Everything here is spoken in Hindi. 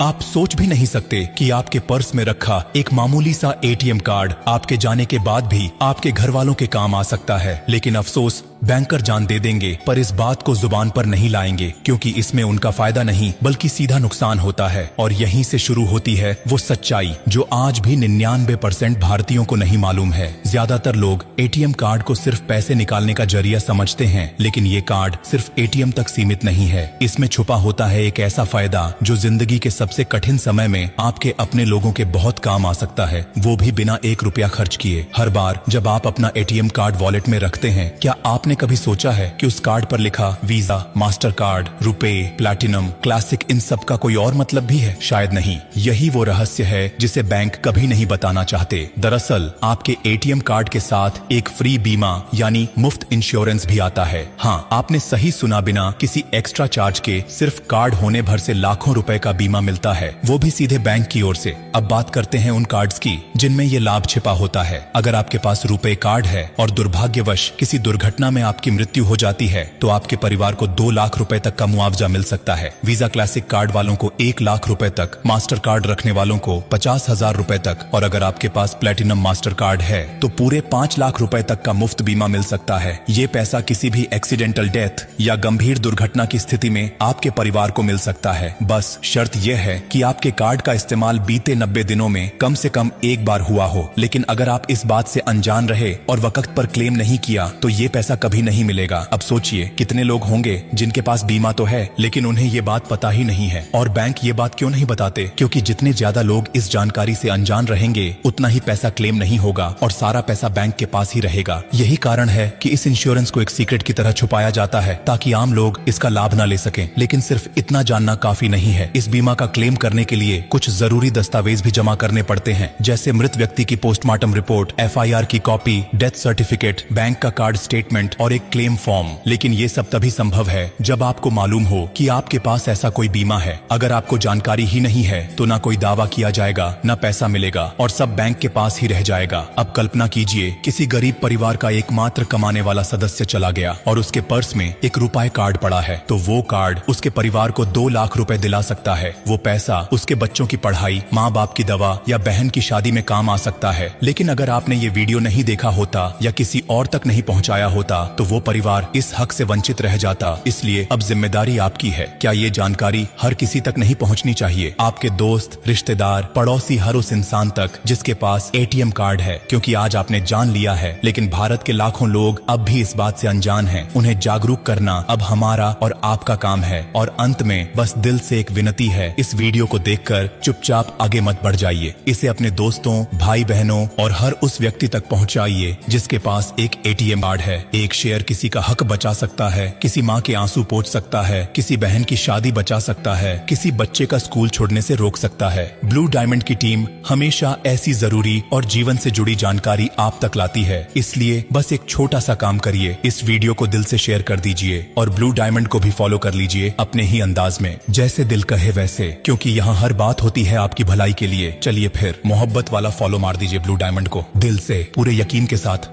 आप सोच भी नहीं सकते कि आपके पर्स में रखा एक मामूली सा एटीएम कार्ड आपके जाने के बाद भी आपके घर वालों के काम आ सकता है। लेकिन अफसोस, बैंकर जान दे देंगे पर इस बात को जुबान पर नहीं लाएंगे, क्योंकि इसमें उनका फायदा नहीं बल्कि सीधा नुकसान होता है। और यहीं से शुरू होती है वो सच्चाई जो आज भी 99% भारतीयों को नहीं मालूम है। ज्यादातर लोग एटीएम कार्ड को सिर्फ पैसे निकालने का जरिया समझते हैं, लेकिन ये कार्ड सिर्फ एटीएम तक सीमित नहीं है। इसमें छुपा होता है एक ऐसा फायदा जो जिंदगी के सबसे कठिन समय में आपके अपने लोगों के बहुत काम आ सकता है, वो भी बिना 1 रुपया खर्च किए। हर बार जब आप अपना एटीएम कार्ड वॉलेट में रखते हैं, क्या आपने कभी सोचा है कि उस कार्ड पर लिखा Visa, Mastercard, RuPay, platinum, classic, इन सब का कोई और मतलब भी है? शायद नहीं। यही वो रहस्य है जिसे बैंक कभी नहीं बताना चाहते। दरअसल आपके एटीएम कार्ड के साथ एक फ्री बीमा यानी मुफ्त इंश्योरेंस भी आता है। हाँ, आपने सही सुना, बिना किसी एक्स्ट्रा चार्ज के सिर्फ कार्ड होने भर से लाखों रुपए का बीमा मिलता है, वो भी सीधे बैंक की ओर से। अब बात करते हैं उन कार्ड्स की जिनमें ये लाभ छिपा होता है। अगर आपके पास रुपे कार्ड है और दुर्भाग्यवश किसी दुर्घटना में आपकी मृत्यु हो जाती है, तो आपके परिवार को 2 लाख रुपए तक का मुआवजा मिल सकता है। वीजा क्लासिक कार्ड वालों को 1 लाख रुपए तक, मास्टर कार्ड रखने वालों को 50,000 रुपए तक, और अगर आपके पास प्लेटिनम मास्टर कार्ड है तो पूरे 5 लाख रुपए तक का मुफ्त बीमा मिल सकता है। ये पैसा किसी भी एक्सीडेंटल डेथ या गंभीर दुर्घटना की स्थिति में आपके परिवार को मिल सकता है। बस शर्त यह है कि आपके कार्ड का इस्तेमाल बीते 90 दिनों में कम से कम एक बार हुआ हो। लेकिन अगर आप इस बात से अनजान रहे और वक्त पर क्लेम नहीं किया तो ये पैसा कभी नहीं मिलेगा। अब सोचिए, कितने लोग होंगे जिनके पास बीमा तो है लेकिन उन्हें ये बात पता ही नहीं है। और बैंक ये बात क्यों नहीं बताते? क्योंकि जितने ज्यादा लोग इस जानकारी से अनजान रहेंगे, उतना ही पैसा क्लेम नहीं होगा और सारा पैसा बैंक के पास ही रहेगा। यही कारण है कि इस इंश्योरेंस को एक सीक्रेट की तरह छुपाया जाता है ताकि आम लोग इसका लाभ न ले सकें। लेकिन सिर्फ इतना जानना काफी नहीं है। इस बीमा का क्लेम करने के लिए कुछ जरूरी दस्तावेज भी जमा करने पड़ते हैं, जैसे मृत व्यक्ति की पोस्टमार्टम रिपोर्ट, FIR की कॉपी, डेथ सर्टिफिकेट, बैंक का कार्ड स्टेटमेंट और एक क्लेम फॉर्म। लेकिन ये सब तभी संभव है जब आपको मालूम हो कि आपके पास ऐसा कोई बीमा है। अगर आपको जानकारी ही नहीं है तो ना कोई दावा किया जाएगा, ना पैसा मिलेगा और सब बैंक के पास ही रह जाएगा। अब कल्पना कीजिए, किसी गरीब परिवार का एकमात्र कमाने वाला सदस्य चला गया और उसके पर्स में 1 रुपए कार्ड पड़ा है, तो वो कार्ड उसके परिवार को 2 लाख रुपए दिला सकता है। वो पैसा उसके बच्चों की पढ़ाई, माँ बाप की दवा या बहन की शादी में काम आ सकता है। लेकिन अगर आपने ये वीडियो नहीं देखा होता या किसी और तक नहीं पहुँचाया होता तो वो परिवार इस हक से वंचित रह जाता। इसलिए अब जिम्मेदारी आपकी है। क्या ये जानकारी हर किसी तक नहीं पहुंचनी चाहिए? आपके दोस्त, रिश्तेदार, पड़ोसी, हर उस इंसान तक जिसके पास एटीएम कार्ड है। क्योंकि आज आपने जान लिया है, लेकिन भारत के लाखों लोग अब भी इस बात से अनजान हैं। उन्हें जागरूक करना अब हमारा और आपका काम है। और अंत में बस दिल से एक विनती है, इस वीडियो को देखकर चुपचाप आगे मत बढ़ जाइए। इसे अपने दोस्तों, भाई बहनों और हर उस व्यक्ति तक पहुंचाइए जिसके पास एक एटीएम कार्ड है। एक शेयर किसी का हक बचा सकता है, किसी माँ के आंसू पोंछ सकता है, किसी बहन की शादी बचा सकता है, किसी बच्चे का स्कूल छोड़ने से रोक सकता है। ब्लू डायमंड की टीम हमेशा ऐसी जरूरी और जीवन से जुड़ी जानकारी आप तक लाती है। इसलिए बस एक छोटा सा काम करिए, इस वीडियो को दिल से शेयर कर दीजिए और ब्लू डायमंड को भी फॉलो कर लीजिए अपने ही अंदाज में, जैसे दिल कहे वैसे, क्योंकि यहाँ हर बात होती है आपकी भलाई के लिए। चलिए फिर मोहब्बत वाला फॉलो मार दीजिए ब्लू डायमंड को, दिल से, पूरे यकीन के साथ।